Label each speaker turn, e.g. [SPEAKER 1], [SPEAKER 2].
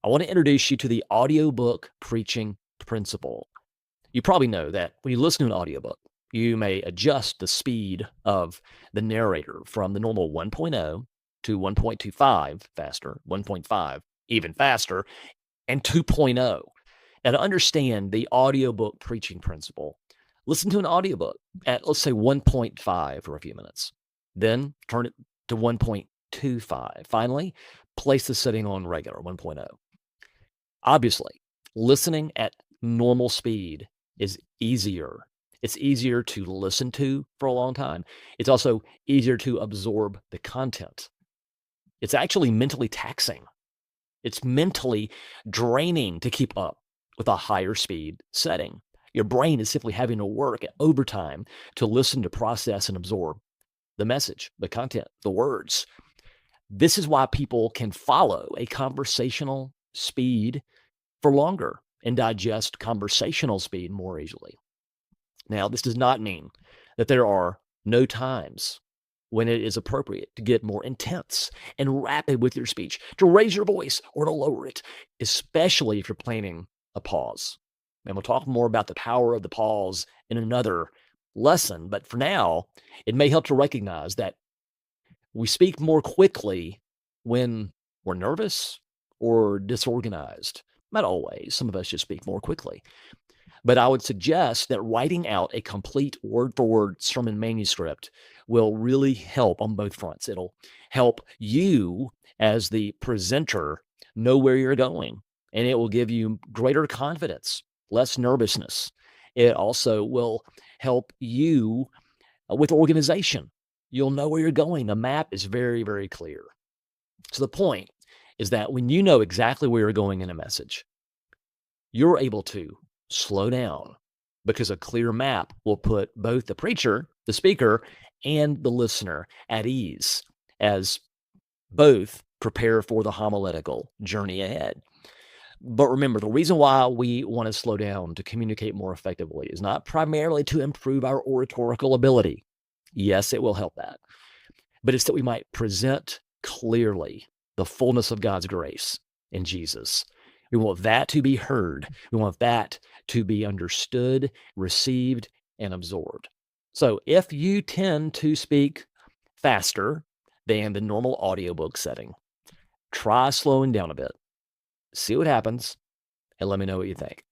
[SPEAKER 1] I want to introduce you to the audiobook preaching principle. You probably know that when you listen to an audiobook, you may adjust the speed of the narrator from the normal 1.0 to 1.25 faster, 1.5 even faster, and 2.0. Now, to understand the audiobook preaching principle, listen to an audiobook at, let's say, 1.5 for a few minutes. Then turn it to 1.25. Finally, place the setting on regular, 1.0. Obviously, listening at normal speed is easier. It's easier to listen to for a long time. It's also easier to absorb the content. It's actually mentally taxing. It's mentally draining to keep up with a higher speed setting. Your brain is simply having to work overtime to listen, to process, and absorb the message, the content, the words. This is why people can follow a conversational speed for longer and digest conversational speed more easily. Now, this does not mean that there are no times when it is appropriate to get more intense and rapid with your speech, to raise your voice or to lower it, especially if you're planning a pause. And we'll talk more about the power of the pause in another lesson. But for now, it may help to recognize that we speak more quickly when we're nervous or disorganized. Not always. Some of us just speak more quickly. But I would suggest that writing out a complete word-for-word sermon manuscript will really help on both fronts. It'll help you as the presenter know where you're going, and it will give you greater confidence, less nervousness. It also will help you with organization. You'll know where you're going. The map is very, very clear. So the point is that when you know exactly where you're going in a message, you're able to slow down because a clear map will put both the preacher, the speaker, and the listener at ease as both prepare for the homiletical journey ahead. But remember, the reason why we want to slow down to communicate more effectively is not primarily to improve our oratorical ability. Yes, it will help that. But it's that we might present clearly the fullness of God's grace in Jesus. We want that to be heard. We want that to be understood, received, and absorbed. So if you tend to speak faster than the normal audiobook setting, try slowing down a bit. See what happens, and let me know what you think.